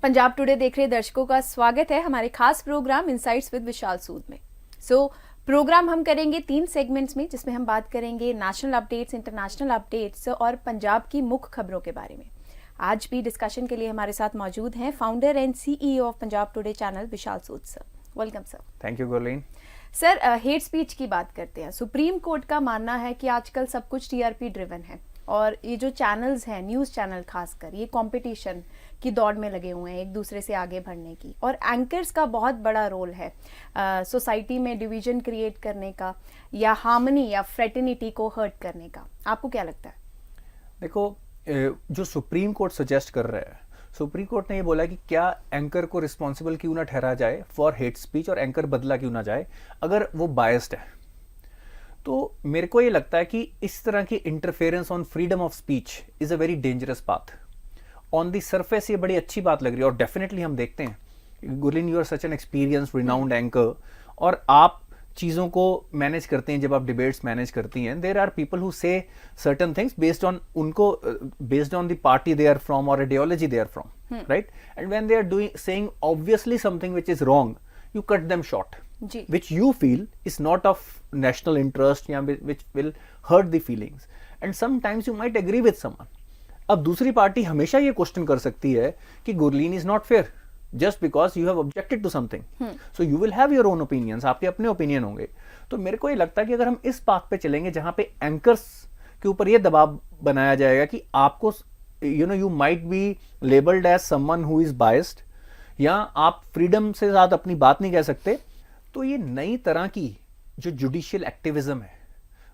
Punjab today देख रहे दर्शकों का स्वागत है हमारे खास प्रोग्राम इनसाइट्स विद विशाल सूद में। प्रोग्राम हम करेंगे 3 सेगमेंट्स में, जिसमें हम बात करेंगे नेशनल अपडेट्स, इंटरनेशनल अपडेट्स और पंजाब की मुख्य खबरों के बारे में। आज भी डिस्कशन के लिए हमारे साथ मौजूद हैं founder and CEO of Punjab today channel Vishal Sood sir. Welcome sir. Thank you Gurleen. Sir, hate speech की बात करते हैं। सुप्रीम कोर्ट का मानना है कि आजकल सब कुछ TRP ड्रिवन है और ये जो चैनल्स हैं, न्यूज़ चैनल खासकर, ये कंपटीशन की दौड़ में लगे हुए हैं एक दूसरे से आगे बढ़ने की, और एंकर्स का बहुत बड़ा रोल है सोसाइटी में डिवीजन क्रिएट करने का या हार्मनी या फ्रेटर्निटी को हर्ट करने का। आपको क्या लगता है? देखो, जो सुप्रीम कोर्ट सजेस्ट कर रहा है, सुप्रीम कोर्ट ने ये बोला कि क्या एंकर को रिस्पॉन्सिबल क्यों ना ठहरा जाए फॉर हेट स्पीच और एंकर बदला क्यों ना जाए अगर वो बायस्ड है। तो मेरे को ये लगता है कि इस तरह की interference on freedom of speech is a very dangerous path. On the surface ये बड़ी अच्छी बात लग रही है और डेफिनेटली हम देखते हैं, Gurleen, you are such an experience renowned anchor और आप चीज़ों को मैनेज करते हैं। जब आप डिबेट्स मैनेज करती हैं, there are people who say certain things based on उनको based on the party they are from और ideology they are from, right? And when they are doing saying obviously something which is wrong, you cut them short, which you feel is not of national interest, या which will hurt the feelings, and sometimes you might agree with someone. अब दूसरी party हमेशा ये question कर सकती है कि Gurleen is not fair just because you have objected to something. So you will have your own opinions, आपके अपने ओपिनियन होंगे। तो मेरे को ये लगता है कि अगर हम इस बात पे चलेंगे जहां पे एंकर्स के ऊपर ये दबाव बनाया जाएगा कि आपको you might be labeled as someone who is biased, या आप फ्रीडम से साथ अपनी बात नहीं कह सकते, तो ये नई तरह की जो जुडिशियल एक्टिविज्म है,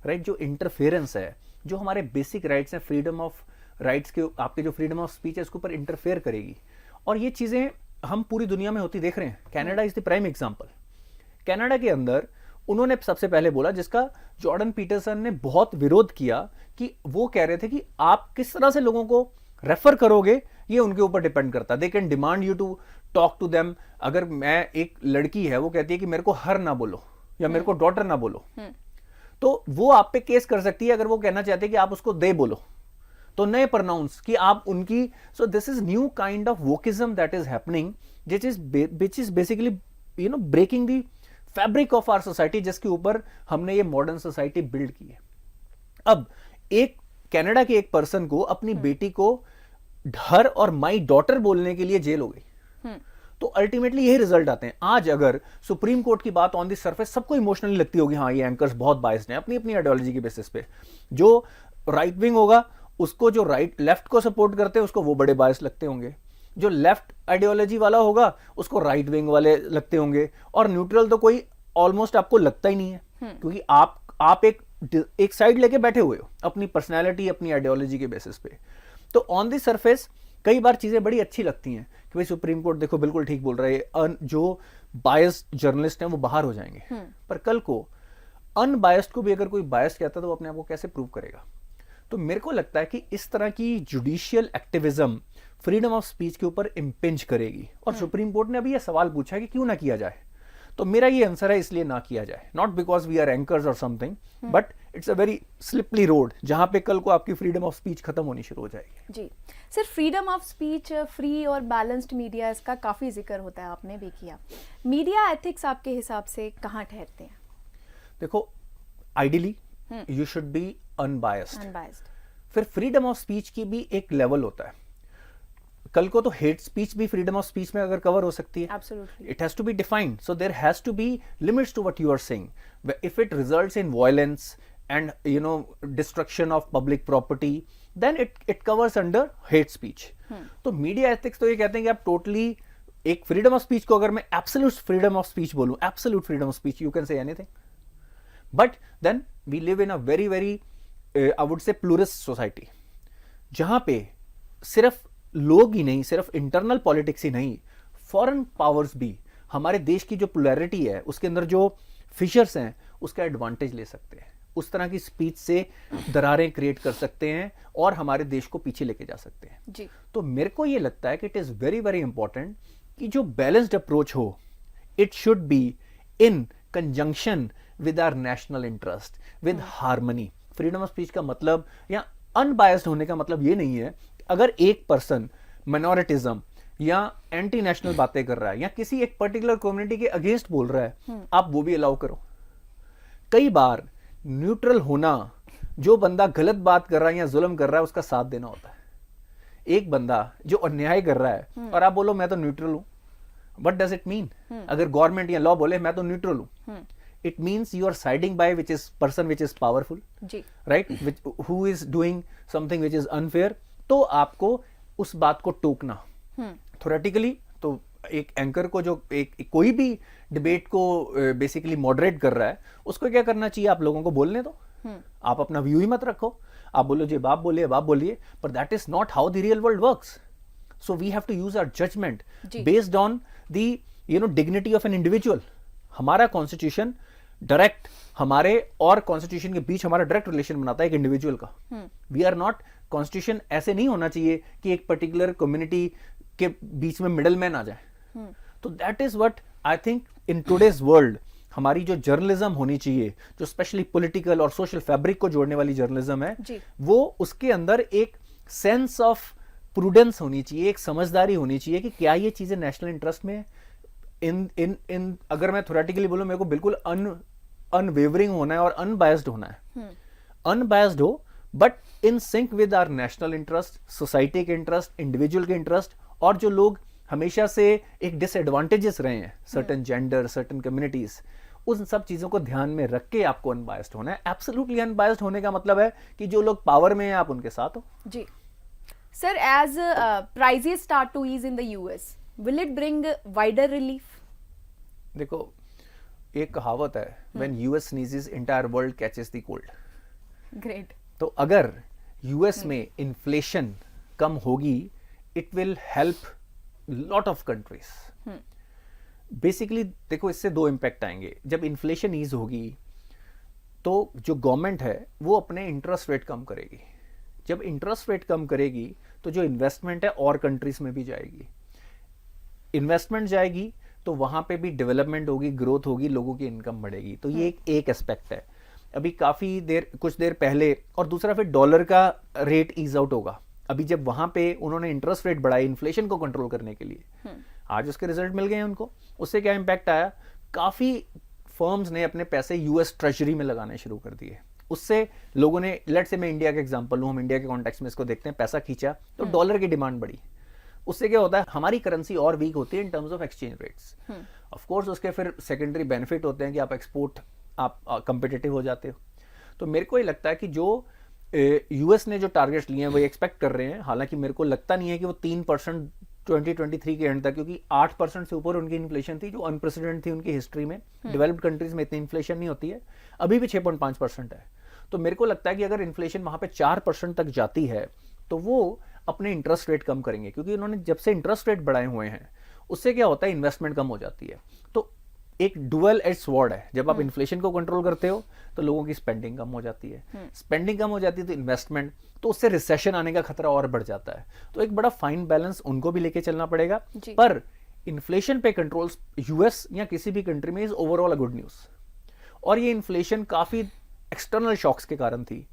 राइट, जो इंटरफेरेंस है, जो हमारे बेसिक राइट्स हैं, फ्रीडम ऑफ राइट्स के, आपके जो फ्रीडम ऑफ स्पीच है, उसके ऊपर इंटरफेयर करेगी। और ये चीजें हम पूरी दुनिया में होती देख रहे हैं। Canada is the prime example. Canada के अंदर उन्होंने सबसे पहले बोला, जिसका जॉर्डन पीटरसन ने बहुत विरोध किया, कि वो कह रहे थे कि आप किस तरह से लोगों को रेफर करोगे ये उनके ऊपर डिपेंड करता। They can demand you to talk to them. अगर मैं एक लड़की है, वो कहती है कि मेरे को हर ना बोलो या मेरे को डॉटर ना बोलो, तो वो आप पे केस कर सकती है। अगर वो कहना चाहते हैं कि आप उसको दे बोलो, तो नए प्रोनाउंस कि आप उनकी। So this is new kind of wokism that is happening, which is basically breaking the fabric of our society, जिसके ऊपर हमने ये मॉडर्न सोसाइटी बिल्ड की है। अब एक कनाडा के एक पर्सन को अपनी बेटी को हर और माई डॉटर बोलने के लिए जेल हो गई। तो अल्टीमेटली यही रिजल्ट आते हैं। आज अगर सुप्रीम कोर्ट की बात ऑन दी सरफेस सबको इमोशनली लगती होगी, हाँ ये एंकर्स बहुत बायस्ड हैं अपनी अपनी आइडियोलॉजी के बेसिस पे, जो राइट विंग होगा उसको, जो राइट लेफ्ट को सपोर्ट करते हैं उसको वो बड़े बायस लगते होंगे, जो लेफ्ट आइडियोलॉजी वाला होगा उसको राइट विंग वाले लगते होंगे, और न्यूट्रल तो कोई ऑलमोस्ट आपको लगता ही नहीं है, क्योंकि आप एक साइड लेके बैठे हुए हो अपनी पर्सनैलिटी, अपनी आइडियोलॉजी के बेसिस पे। तो ऑन दी सरफेस कई बार चीजें बड़ी अच्छी लगती हैं कि भाई सुप्रीम कोर्ट देखो बिल्कुल ठीक बोल रहा है, जो बायस्ड जर्नलिस्ट हैं वो बाहर हो जाएंगे, पर कल को अनबायस्ड को भी अगर कोई बायस्ड कहता है तो वो अपने आप को कैसे प्रूव करेगा? तो मेरे को लगता है कि इस तरह की judicial activism freedom of speech के ऊपर इम्पिंज करेगी। और सुप्रीम कोर्ट ने अभी यह सवाल पूछा है कि क्यों ना किया जाए, तो मेरा ये आंसर है इसलिए ना किया जाए, not because we are anchors or something, but it's a very slippery road जहां पे कल को आपकी फ्रीडम ऑफ स्पीच खत्म होनी शुरू हो जाएगी। जी sir, freedom of speech, free और बैलेंस्ड मीडिया, इसका काफी जिक्र होता है, आपने भी किया। मीडिया एथिक्स आपके हिसाब से कहाँ ठहरते हैं? देखो, ideally you should be unbiased. फिर फ्रीडम ऑफ स्पीच की भी एक लेवल होता है। कल को तो हेट स्पीच भी फ्रीडम ऑफ स्पीच में अगर कवर हो सकती है, Absolutely. it has to be defined, so there has to be limits to what you are saying. If it results in violence and destruction of public property, then it covers under hate speech. तो media ethics तो ये कहते हैं कि आप totally एक freedom of speech को, अगर मैं एब्सोल्यूट फ्रीडम ऑफ स्पीच बोलूं, absolute freedom of speech, you can say anything, but then we live in a very very I would say pluralist society, जहां पे सिर्फ लोग ही नहीं, सिर्फ इंटरनल पॉलिटिक्स ही नहीं, फॉरेन पावर्स भी हमारे देश की जो पोलैरिटी है, उसके अंदर जो फिशर्स हैं, उसका एडवांटेज ले सकते हैं। उस तरह की स्पीच से दरारें क्रिएट कर सकते हैं और हमारे देश को पीछे लेके जा सकते हैं जी। तो मेरे को ये लगता है कि it is very very important कि जो बैलेंस्ड अप्रोच हो, it should be in conjunction with our national interest, with harmony. Freedom of speech का मतलब या अनबायस्ड होने का मतलब ये नहीं है अगर एक पर्सन माइनॉरिटिज्म या एंटी नेशनल बातें कर रहा है या किसी एक पर्टिकुलर कम्युनिटी के अगेंस्ट बोल रहा है, आप वो भी अलाउ करो। कई बार न्यूट्रल होना, जो बंदा गलत बात कर रहा है या जुल्म कर रहा है उसका साथ देना होता है। एक बंदा जो अन्याय कर रहा है और आप बोलो मैं तो न्यूट्रल हूं, व्हाट डज इट मीन? अगर गवर्नमेंट या लॉ बोले मैं तो न्यूट्रल हूं, it means you are siding by which is person which is powerful, right, who is doing something which is unfair. तो आपको उस बात को टोकना थ्योरेटिकली, तो एक एंकर को जो एक कोई भी डिबेट को बेसिकली मॉडरेट कर रहा है उसको क्या करना चाहिए? आप लोगों को बोलने दो, आप अपना व्यू ही मत रखो, आप बोलो जी बाप बोलिए बाप बोलिए, पर that is not how the real world works. So we have to use our judgement based on the dignity of an individual. हमारा कॉन्स्टिट्यूशन डायरेक्ट हमारे और कॉन्स्टिट्यूशन के बीच हमारा डायरेक्ट रिलेशन बनाता है एक इंडिविजुअल का। वी आर नॉट, कॉन्स्टिट्यूशन ऐसे नहीं होना चाहिए कि एक पर्टिकुलर कम्युनिटी के बीच में मिडल मैन आ जाए। तो that is what I think in today's world हमारी जो जर्नलिज्म होनी चाहिए, जो स्पेशली पॉलिटिकल और सोशल फैब्रिक को जोड़ने वाली जर्नलिज्म है, वो उसके अंदर एक सेंस ऑफ प्रूडेंस होनी चाहिए, एक समझदारी होनी चाहिए कि क्या ये चीजें नेशनल इंटरेस्ट में है। इन अगर मैं थ्योरेटिकली बोलूं, मेरे को बिल्कुल अनवेवरिंग होना है और अनबायस्ड होना है, अनबायस्ड हो but in sync with our national interest, society के इंटरेस्ट, इंडिविजुअल के इंटरेस्ट। और जो लोग हमेशा से एक डिसएडवांटेजेस रहे हैं, सर्टेन जेंडर, सर्टेन कम्युनिटीज, उन सब चीजों को ध्यान में रख के आपको अनबायस्ड होना है। एब्सोल्युटली अनबायस्ड होने का मतलब है कि जो लोग पावर में हैं आप उनके साथ हो। जी sir, as prices start to ease in the US, will it bring wider relief? देखो, एक कहावत है, when US sneezes entire world catches the cold. Great. तो अगर यूएस में इन्फ्लेशन कम होगी, it will help lot of countries. Basically देखो, इससे दो इंपैक्ट आएंगे। जब इन्फ्लेशन ईज होगी तो जो गवर्नमेंट है वो अपने इंटरेस्ट रेट कम करेगी। जब इंटरेस्ट रेट कम करेगी तो जो इन्वेस्टमेंट है और कंट्रीज में भी जाएगी। इन्वेस्टमेंट जाएगी तो वहां पे भी डेवलपमेंट होगी, ग्रोथ होगी, लोगों की इनकम बढ़ेगी। तो ये एक एस्पेक्ट है। अभी काफी देर, कुछ देर पहले, और दूसरा फिर डॉलर का रेट ईज आउट होगा। अभी जब वहां पे उन्होंने इंटरेस्ट रेट बढ़ाई इन्फ्लेशन को कंट्रोल करने के लिए, आज उसके रिजल्ट मिल गए हैं उनको। उससे क्या इंपैक्ट आया? काफी फर्म्स ने अपने पैसे यूएस ट्रेजरी में लगाने शुरू कर दिए। उससे लोगों ने, लेट्स से मैं इंडिया का एग्जांपल लूं, हम इंडिया के कॉन्टेक्स्ट में इसको देखते हैं, पैसा खींचा तो डॉलर की डिमांड बढ़ी। उससे क्या होता है? हमारी करेंसी और वीक होती है in terms of exchange rates. Of course उसके फिर सेकेंडरी बेनिफिट होते हैं कि आप एक्सपोर्ट, आप कंपिटिटिव हो जाते हो। तो मेरे को ये लगता है कि जो यूएस ने जो टारगेट्स लिए हैं वो एक्सपेक्ट कर रहे हैं। हालांकि मेरे को लगता नहीं है कि वो 3% 2023 के एंड तक, क्योंकि 8% से ऊपर उनकी इन्फ्लेशन थी जो अनप्रेसिडेंट थी उनकी हिस्ट्री में। डेवलप्ड कंट्रीज में इतनी इन्फ्लेशन नहीं होती है, अभी भी 6.5% है। तो मेरे को लगता है कि अगर इन्फ्लेशन वहां पे 4% तक जाती है तो वो अपने इंटरेस्ट रेट कम करेंगे, क्योंकि उन्होंने जब से इंटरेस्ट रेट बढ़ाए हुए हैं उससे क्या होता है? इन्वेस्टमेंट कम हो जाती है। तो एक डुअल एज स्वॉर्ड है। जब आप इन्फ्लेशन को कंट्रोल करते हो तो लोगों की स्पेंडिंग कम हो जाती है, स्पेंडिंग कम हो जाती है तो इन्वेस्टमेंट, तो उससे रिसेशन आने का खतरा और बढ़ जाता है। तो एक बड़ा फाइन बैलेंस उनको भी लेके चलना पड़ेगा। पर इन्फ्लेशन पे कंट्रोल यूएस या किसी भी कंट्री में is overall a good news. और ये इन्फ्लेशन काफी एक्सटर्नल शॉक्स के कारण थी,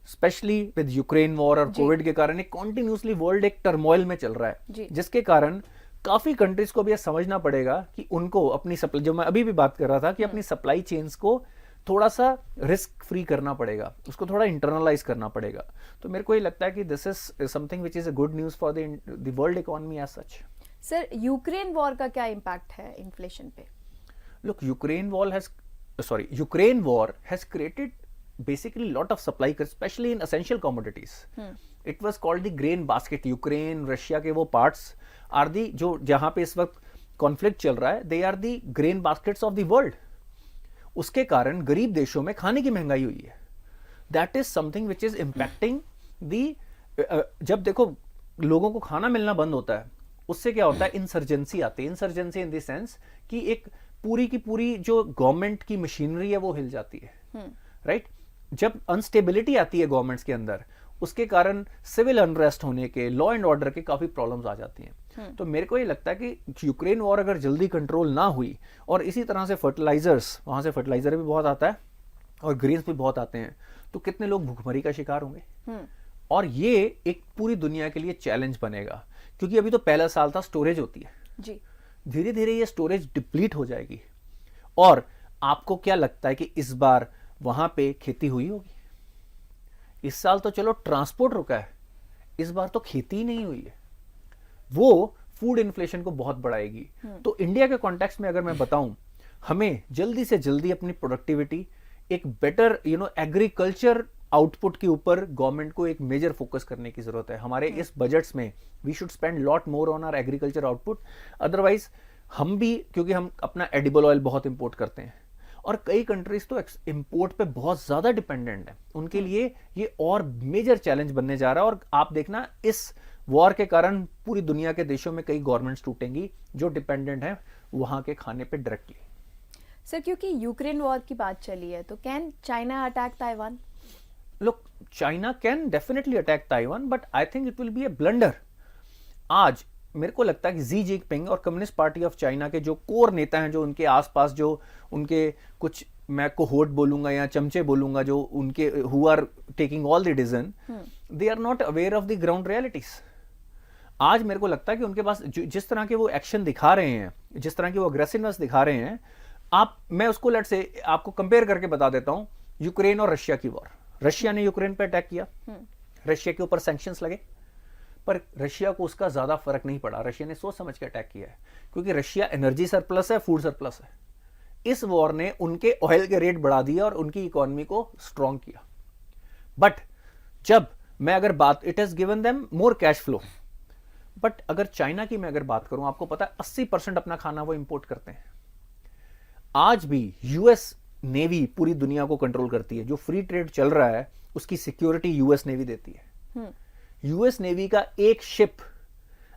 स्पेशली विद यूक्रेन वॉर और कोविड के कारण एक कॉन्टिन्यूसली वर्ल्ड एक टर्मोइल में चल रहा है, जिसके कारण काफी कंट्रीज को भी यह समझना पड़ेगा कि उनको अपनी सप्लाई, जो मैं अभी भी बात कर रहा था कि अपनी सप्लाई चेन्स को थोड़ा सा रिस्क फ्री करना पड़ेगा, उसको थोड़ा इंटरनलाइज करना पड़ेगा। तो मेरे को ये लगता है कि this is something which is a good news for the world economy as such. Sir, Ukraine war का क्या इम्पैक्ट है इन्फ्लेशन पे? Look, Ukraine war has created basically lot of supply, especially in essential commodities. It was called the grain basket. Ukraine, Russia के वो parts are the, जो जहां पे इस वक्त कॉन्फ्लिक्ट चल रहा है, they are the grain baskets of the world. उसके कारण गरीब देशों में खाने की महंगाई हुई है। That is something which is impacting the. जब देखो लोगों को खाना मिलना बंद होता है, उससे क्या होता है? इंसर्जेंसी आती है। इंसर्जेंसी इन द सेंस कि एक पूरी की पूरी जो गवर्नमेंट की मशीनरी है वो हिल जाती है, राइट? जब अनस्टेबिलिटी आती है गवर्नमेंट्स के अंदर, उसके कारण सिविल अनरेस्ट होने के, लॉ एंड ऑर्डर के काफी प्रॉब्लम्स आ जाती हैं। तो मेरे को ये लगता है कि यूक्रेन वॉर अगर जल्दी कंट्रोल ना हुई, और इसी तरह से फर्टिलाइजर्स, वहां से फर्टिलाइजर भी बहुत आता है और ग्रेन्स भी बहुत आते हैं, तो कितने लोग भूखमरी का शिकार होंगे। और ये एक पूरी दुनिया के लिए चैलेंज बनेगा क्योंकि अभी तो पहला साल था, स्टोरेज होती है जी। धीरे धीरे ये स्टोरेज डिप्लीट हो जाएगी। और आपको क्या लगता है कि इस बार वहां पे खेती हुई होगी? इस साल तो चलो ट्रांसपोर्ट रुका है, इस बार तो खेती ही नहीं हुई है। वो फूड इन्फ्लेशन को बहुत बढ़ाएगी। तो इंडिया के कॉन्टेक्स्ट में अगर मैं बताऊं, हमें जल्दी से जल्दी अपनी प्रोडक्टिविटी, एक बेटर एग्रीकल्चर आउटपुट के ऊपर गवर्नमेंट को एक मेजर फोकस करने की जरूरत है। हमारे इस बजट्स में we should spend lot more on our agriculture output. Otherwise हम भी, क्योंकि हम अपना एडिबल ऑयल बहुत इंपोर्ट करते हैं और कई कंट्रीज तो इंपोर्ट पे बहुत ज्यादा डिपेंडेंट है, उनके लिए ये और मेजर चैलेंज बनने जा रहा है। और आप देखना, इस वॉर के कारण पूरी दुनिया के देशों में कई गवर्नमेंट्स टूटेंगी जो डिपेंडेंट है वहां के खाने पे डायरेक्टली। सर, क्योंकि यूक्रेन वॉर की बात चली है, तो can China attack Taiwan? Look, China can definitely attack Taiwan, but I think it will be a blunder. आज मेरे को लगता है कि जी जिनपिंग और कम्युनिस्ट पार्टी ऑफ चाइना के जो कोर नेता हैं, जो उनके आसपास, जो उनके कुछ, मैं कोहोर्ट बोलूंगा या चमचे बोलूंगा, जो उनके who are taking all the decision, they are not aware of the ground realities. आज मेरे को लगता है कि उनके पास जिस तरह के वो एक्शन दिखा रहे हैं, जिस तरह की वो अग्रेसिवनेस दिखा रहे हैं, मैं उसको लेट से आपको कंपेयर करके बता देता हूं, यूक्रेन और रशिया की वॉर। रशिया ने यूक्रेन पे अटैक किया, रशिया के ऊपर सैंक्शंस लगे, पर रशिया को उसका ज्यादा फर्क नहीं पड़ा। रशिया ने सोच समझ के अटैक किया है, क्योंकि रशिया एनर्जी सरप्लस है, फूड सरप्लस है। इस वॉर ने उनके ऑयल के रेट बढ़ा दिया और उनकी इकोनॉमी को स्ट्रांग किया। बट जब मैं अगर बात, it has given them more cash flow. But अगर चाइना की मैं अगर बात करूं, आपको पता है 80% अपना खाना वो इंपोर्ट करते हैं। आज भी यूएस नेवी पूरी दुनिया को कंट्रोल करती है। जो फ्री ट्रेड चल रहा है उसकी सिक्योरिटी यूएस नेवी देती है। यूएस नेवी का एक शिप,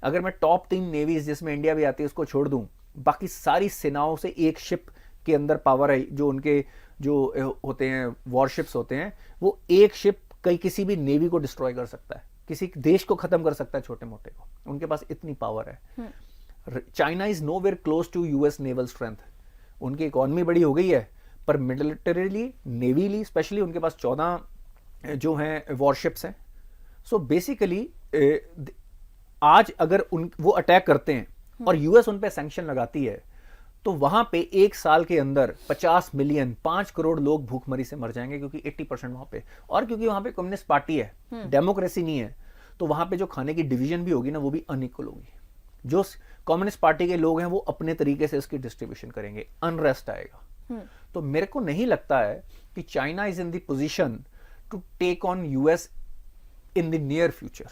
अगर मैं टॉप 3 नेवीज जिसमें इंडिया भी आती है उसको छोड़ दूं, बाकी सारी सेनाओं से एक शिप के अंदर पावर है। जो उनके जो होते हैं वॉरशिप्स होते हैं, वो एक शिप किसी भी नेवी को डिस्ट्रॉय कर सकता है, किसी देश को खत्म कर सकता है, छोटे मोटे को। उनके पास इतनी पावर है। China is nowhere close to US naval strength. उनकी इकोनॉमी बड़ी हो गई है, पर मिलिटरीली, नेवीली स्पेशली उनके पास 14 जो हैं वॉरशिप्स हैं। सो बेसिकली आज अगर वो अटैक करते हैं और यूएस उन पे सैंक्शन लगाती है, तो वहां पे एक साल के अंदर 50 मिलियन, 5 करोड़ लोग भूखमरी से मर जाएंगे, क्योंकि 80% वहां पे, और क्योंकि वहां पे कम्युनिस्ट पार्टी है, डेमोक्रेसी नहीं है, तो वहां पे जो खाने की डिवीजन भी होगी ना, वो भी अनइक्वल होगी। जो कम्युनिस्ट पार्टी के लोग हैं वो अपने तरीके से इसकी डिस्ट्रीब्यूशन करेंगे, अनरेस्ट आएगा। तो मेरे को नहीं लगता है कि China is in the position to take on US in the near future.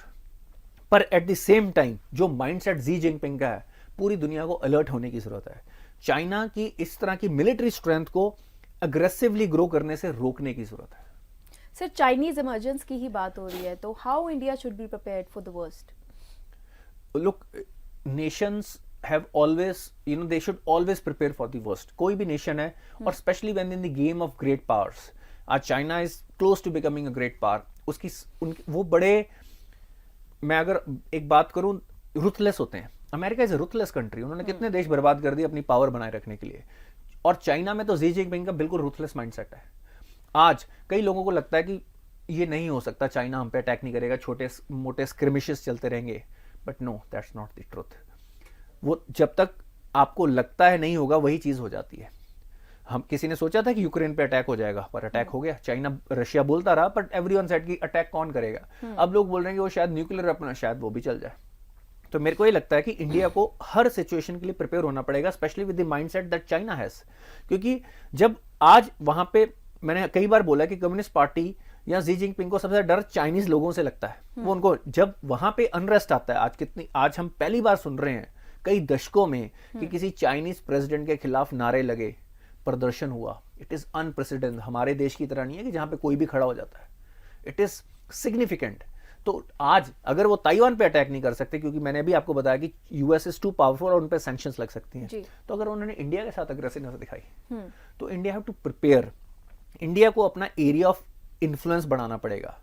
पर एट द सेम टाइम जो माइंडसेट जी जिनपिंग का है, पूरी दुनिया को अलर्ट होने की जरूरत है। चाइना की इस तरह की मिलिट्री स्ट्रेंथ को अग्रेसिवली ग्रो करने से रोकने की जरूरत है। सर, चाइनीज इमर्जेंस की ही बात हो रही है, तो how India should be prepared for the worst? Look, Nations have always, they should always prepare for the worst. कोई भी नेशन है, और specially when in the game of great powers, आज China is close to becoming a great power, वो बड़े, मैं अगर एक बात करूं, रुथलेस होते हैं। America is a ruthless country, उन्होंने कितने देश बर्बाद कर दिए अपनी पावर बनाए रखने के लिए। और चाइना में तो जी जिनपिंग का बिल्कुल रुथलेस माइंडसेट है। आज कई लोगों को लगता है कि ये नहीं हो सकता, चाइना हम पे अटैक नहीं करेगा, छोटे मोटे स्क्रिमिशेस चलते रहेंगे, but no, that's not the truth. वो जब तक आपको लगता है नहीं होगा, वही चीज हो जाती है। हम किसी ने सोचा था कि यूक्रेन पे अटैक हो जाएगा, पर अटैक हो गया। चाइना, रशिया बोलता रहा, बट एवरीवन सेड कि अटैक कौन करेगा। अब लोग बोल रहे हैं कि वो शायद न्यूक्लियर वेपन, शायद वो भी चल जाए। तो मेरे को ये लगता है कि इंडिया को हर सिचुएशन के लिए प्रिपेयर होना पड़ेगा, specially with the mindset that China has. क्योंकि जब आज वहां पे, मैंने कई बार बोला कि कम्युनिस्ट पार्टी या जी जिनपिंग को सबसे डर चाइनीज लोगों से लगता है। वो उनको, जब वहां पे अनरेस्ट आता है, आज हम पहली बार सुन रहे हैं कई दशकों में कि किसी चाइनीज प्रेसिडेंट के खिलाफ नारे लगे, प्रदर्शन हुआ। It is unprecedented. हमारे देश की तरह नहीं है कि जहां पे कोई भी खड़ा हो जाता है। It is significant. तो आज अगर वो ताइवान पे अटैक नहीं कर सकते, क्योंकि मैंने भी आपको बताया कि यूएस इज टू पावरफुल और उन पे सैंक्शंस लग सकती हैं, तो अगर उन्होंने इंडिया के साथ अग्रेसिवनेस दिखाई, तो India have to prepare. India को अपना एरिया ऑफ इन्फ्लुएंस बढ़ाना पड़ेगा।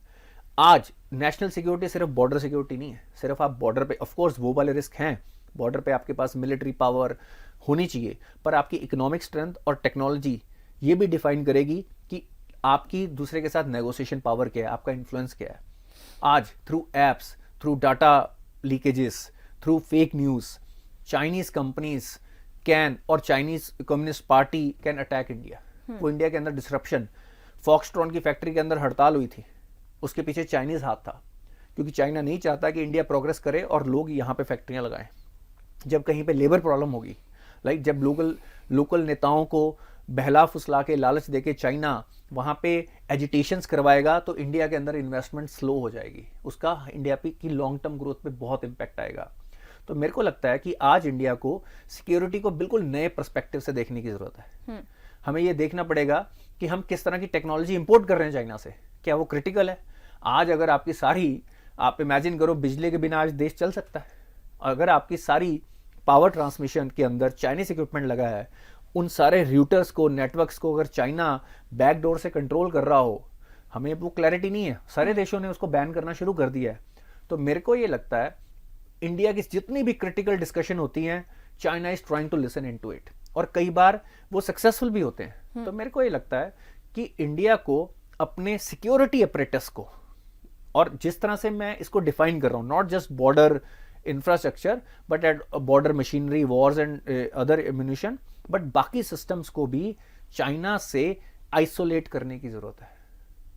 आज नेशनल सिक्योरिटी सिर्फ बॉर्डर सिक्योरिटी नहीं है, सिर्फ आप बॉर्डर पे, ऑफ कोर्स वो वाले रिस्क हैं, बॉर्डर पे आपके पास मिलिट्री पावर होनी चाहिए, पर आपकी इकोनॉमिक स्ट्रेंथ और टेक्नोलॉजी ये भी डिफाइन करेगी कि आपकी दूसरे के साथ नेगोशिएशन पावर क्या है, आपका इन्फ्लुएंस क्या है। आज through apps, through data leakages, through fake news, Chinese companies can or Chinese Communist Party can attack India. वो इंडिया के अंदर डिसरप्शन, फॉक्सट्रॉन की फैक्ट्री के अंदर हड़ताल हुई थी, उसके पीछे चाइनीज हाथ था, क्योंकि चाइना नहीं चाहता कि इंडिया प्रोग्रेस करे और लोग यहाँ पे फैक्ट्रियाँ लगाएं। जब कहीं पे लेबर प्रॉब्लम होगी, लाइक जब लोकल नेताओं को बहला फुसला के लालच देके चाइना वहाँ पे एजिटेशंस करवाएगा, तो इंडिया के अंदर इन्वेस्टमेंट स्लो हो जाएगी, उसका इंडिया की लॉन्ग टर्म ग्रोथ पे बहुत इंपैक्ट आएगा। तो मेरे को लगता है कि आज इंडिया को सिक्योरिटी को बिल्कुल नए पर्सपेक्टिव से देखने की जरूरत है। हमें ये देखना पड़ेगा कि हम किस तरह की टेक्नोलॉजी इंपोर्ट कर रहे हैं चाइना से, क्या वो क्रिटिकल है। आज अगर आपकी सारी, आप इमेजिन करो बिजली के बिना आज देश चल सकता है, अगर आपकी सारी पावर ट्रांसमिशन के अंदर चाइनीज इक्विपमेंट लगा है, उन सारे रूटर्स को, नेटवर्क्स को अगर चाइना बैकडोर से कंट्रोल कर रहा हो, हमें वो क्लैरिटी नहीं है, सारे देशों ने उसको बैन करना शुरू कर दिया है। तो मेरे को ये लगता है इंडिया की जितनी भी क्रिटिकल डिस्कशन होती हैं, China is trying to listen into it, और कई बार वो सक्सेसफुल भी होते हैं। तो मेरे को ये लगता है कि इंडिया को अपने सिक्योरिटी अपरेटस को, और जिस तरह से मैं इसको डिफाइन कर रहा हूं, not just border infrastructure but at border machinery, Wars and other ammunition, but बाकी सिस्टम्स को भी चाइना से आइसोलेट करने की जरूरत है,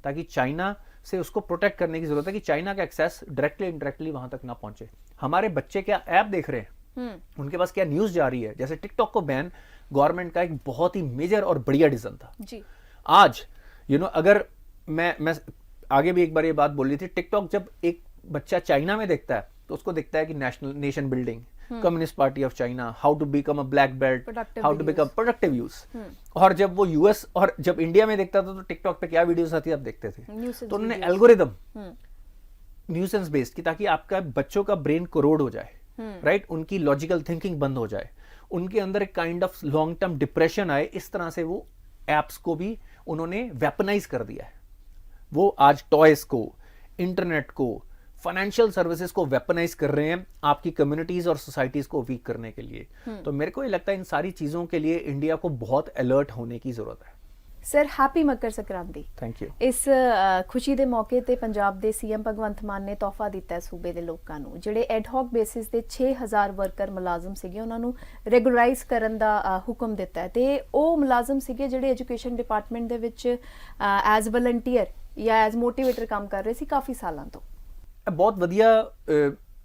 ताकि चाइना से उसको प्रोटेक्ट करने की जरूरत है कि चाइना का एक्सेस डायरेक्टली इनडायरेक्टली वहां तक ना पहुंचे। हमारे बच्चे क्या ऐप देख रहे हैं, उनके पास क्या न्यूज जा रही है। जैसे टिकटॉक को बैन गवर्नमेंट का एक बहुत ही मेजर और बढ़िया डिसीजन था जी। आज अगर मैं आगे भी एक बार ये बात बोल रही थी, टिकटॉक जब एक बच्चा चाइना में देखता है तो उसको दिखता है कि nation building, communist party of China, how to become a black belt, how to become productive use. और जब वो यूएस और जब इंडिया में देखता था तो टिकटॉक पे क्या वीडियोस आती आप देखते थे, तो उन्होंने एल्गोरिदम न्यूसेंस बेस्ड की, ताकि आपका बच्चों का ब्रेन कोरोड हो जाए, राइट, उनकी लॉजिकल थिंकिंग बंद हो जाए, उनके अंदर एक kind of long term depression आए। इस तरह से वो एप्स को भी उन्होंने वेपनाइज कर दिया है। वो आज टॉयज को, इंटरनेट को, फाइनेंशियल सर्विसेज को वेपनाइज कर रहे हैं आपकी कम्युनिटीज और सोसाइटीज को वीक करने के लिए। तो मेरे को ये लगता है इन सारी चीजों के लिए इंडिया को बहुत अलर्ट होने की जरूरत है। Sir, happy Makar Sankranti. Thank you. इस खुशी ਦੇ ਮੌਕੇ ਤੇ ਪੰਜਾਬ ਦੇ ਸੀਐਮ ਭਗਵੰਤ ਮਾਨ ਨੇ ਤੋਹਫਾ ਦਿੱਤਾ ਹੈ ਸੂਬੇ ਦੇ ਲੋਕਾਂ ਨੂੰ, ਜਿਹੜੇ ਐਡਹੌਕ ਬੇਸਿਸ ਤੇ 6000 ਵਰਕਰ ਮੁਲਾਜ਼ਮ ਸੀਗੇ, ਉਹਨਾਂ ਨੂੰ ਰੈਗੂਲਰਾਈਜ਼ ਕਰਨ ਦਾ ਹੁਕਮ ਦਿੱਤਾ ਹੈ, ਤੇ ਉਹ ਮੁਲਾਜ਼ਮ ਸੀਗੇ ਜਿਹੜੇ ਐਜੂਕੇਸ਼ਨ ਡਿਪਾਰਟਮੈਂਟ ਦੇ ਵਿੱਚ ਐਜ਼ ਵਲੰਟੀਅਰ ਜਾਂ ਐਜ਼ ਮੋਟੀਵੇਟਰ ਕੰਮ ਕਰ ਰਹੇ ਸੀ ਕਾਫੀ ਸਾਲਾਂ ਤੋਂ। ਬਹੁਤ ਵਧੀਆ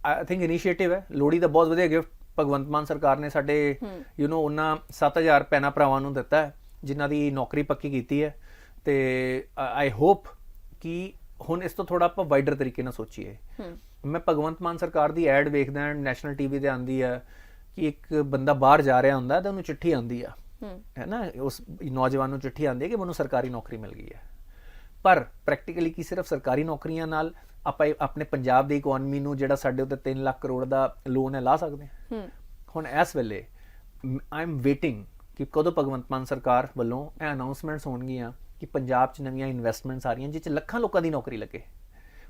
ਆਈ ਥਿੰਕ ਇਨੀਸ਼ੀਏਟਿਵ ਹੈ। ਲੋਹੜੀ ਦਾ ਬਹੁਤ ਵਧੀਆ ਗਿਫਟ ਭਗਵੰਤ ਮਾਨ ਸਰਕਾਰ ਨੇ ਸਾਡੇ ਉਹਨਾਂ 7000 ਭੈਣਾਂ ਭਰਾਵਾਂ ਨੂੰ ਦਿੱਤਾ ਹੈ ਜਿਨ੍ਹਾਂ ਦੀ ਨੌਕਰੀ ਪੱਕੀ ਕੀਤੀ ਹੈ। ਤੇ ਆਈ ਹੋਪ ਕਿ ਹੁਣ ਇਸ ਤੋਂ ਥੋੜਾ ਆਪਾਂ ਵਾਈਡਰ ਤਰੀਕੇ ਨਾਲ ਸੋਚੀਏ। ਮੈਂ ਭਗਵੰਤ ਮਾਨ ਸਰਕਾਰ ਦੀ ਐਡ ਵੇਖਦਾ, ਨੈਸ਼ਨਲ ਟੀਵੀ ਤੇ ਆਉਂਦੀ ਹੈ ਕਿ ਇੱਕ ਬੰਦਾ ਬਾਹਰ ਜਾ ਰਿਹਾ ਹੁੰਦਾ ਤਾਂ ਉਹਨੂੰ ਚਿੱਠੀ ਆਉਂਦੀ ਆ, ਹੈ ਨਾ, ਉਸ ਨੌਜਵਾਨ ਨੂੰ ਚਿੱਠੀ ਆਉਂਦੀ ਹੈ ਕਿ ਮੈਨੂੰ ਸਰਕਾਰੀ ਨੌਕਰੀ ਮਿਲ ਗਈ ਹੈ। ਪਰ ਪ੍ਰੈਕਟੀਕਲੀ ਕੀ ਸਿਰਫ ਸਰਕਾਰੀ ਨੌਕਰੀਆਂ ਨਾਲ ਆਪਾਂ ਆਪਣੇ ਪੰਜਾਬ ਦੀ ਇਕਨੋਮੀ ਨੂੰ, ਜਿਹੜਾ ਸਾਡੇ ਉੱਤੇ 3 ਲੱਖ ਕਰੋੜ ਦਾ ਲੋਨ ਹੈ, ਲਾ ਸਕਦੇ ਹਾਂ? ਹੁਣ ਇਸ ਵੇਲੇ ਆਈ ਐਮ ਵੇਟਿੰਗ ਕਿ ਕਦੋਂ ਭਗਵੰਤ ਮਾਨ ਸਰਕਾਰ ਵੱਲੋਂ ਇਹ ਅਨਾਉਂਸਮੈਂਟਸ ਹੋਣਗੀਆਂ ਕਿ ਪੰਜਾਬ 'ਚ ਨਵੀਆਂ ਇਨਵੈਸਟਮੈਂਟਸ ਆ ਰਹੀਆਂ ਜਿਸ 'ਚ ਲੱਖਾਂ ਲੋਕਾਂ ਦੀ ਨੌਕਰੀ ਲੱਗੇ,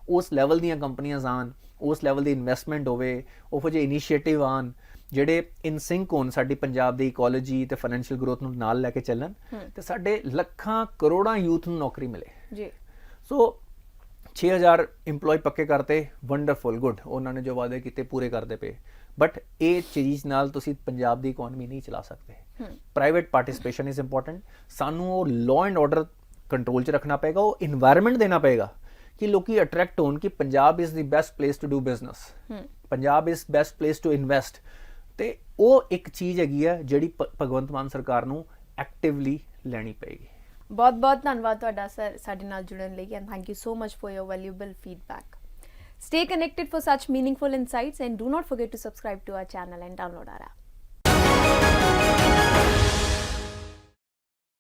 ਉਸ ਲੈਵਲ ਦੀਆਂ ਕੰਪਨੀਆਂ ਆਉਣ, ਉਸ ਲੈਵਲ ਦੀ ਇਨਵੈਸਟਮੈਂਟ ਹੋਵੇ, ਉਹੋ ਜਿਹੇ ਇਨੀਸ਼ੀਏਟਿਵ ਆਉਣ ਜਿਹੜੇ ਇਨ ਸਿੰਕ ਹੋਣ ਸਾਡੀ ਪੰਜਾਬ ਦੀ ਇਕੋਲੋਜੀ ਤੇ ਫਾਈਨੈਂਸ਼ੀਅਲ ਗਰੋਥ ਨੂੰ ਨਾਲ ਲੈ ਕੇ ਚੱਲਣ, ਤੇ ਸਾਡੇ ਲੱਖਾਂ ਕਰੋੜਾਂ ਯੂਥ ਨੂੰ ਨੌਕਰੀ ਮਿਲੇ ਜੀ। ਸੋ 6000 ਇੰਪਲੋਈ ਪੱਕੇ ਕਰਤੇ, ਵੰਡਰਫੁਲ, ਗੁੱਡ, ਉਹਨਾਂ ਨੇ ਜੋ ਵਾਅਦੇ ਕੀਤੇ ਪੂਰੇ ਕਰਦੇ ਪਏ, ਬਟ ਇਹ ਚੀਜ਼ ਨਾਲ ਤੁਸੀਂ ਪੰਜਾਬ ਦੀ ਇਕਨੋਮੀ ਨਹੀਂ ਚਲਾ ਸਕਦੇ। Private participation is important. ਸਾਨੂੰ ਉਹ ਲਾਅ ਐਂਡ ਆਰਡਰ ਕੰਟਰੋਲ 'ਚ ਰੱਖਣਾ ਪਏਗਾ, ਉਹ ਇਨਵਾਇਰਨਮੈਂਟ ਦੇਣਾ ਪਏਗਾ ਕਿ ਲੋਕੀ ਅਟਰੈਕਟ ਹੋਣ ਕਿ Punjab is the best place to do business, Punjab is best place to invest. ਤੇ ਉਹ ਇੱਕ ਚੀਜ਼ ਹੈਗੀ ਆ ਜਿਹੜੀ ਭਗਵੰਤ ਮਾਨ ਸਰਕਾਰ ਨੂੰ ਐਕਟਿਵਲੀ ਲੈਣੀ ਪਏਗੀ। ਬਹੁਤ ਬਹੁਤ ਧੰਨਵਾਦ ਤੁਹਾਡਾ ਸਰ ਸਾਡੇ ਨਾਲ ਜੁੜਨ ਲਈ, and thank you so much for your valuable feedback. Stay connected for such meaningful insights and do not forget to subscribe to our channel and download our app.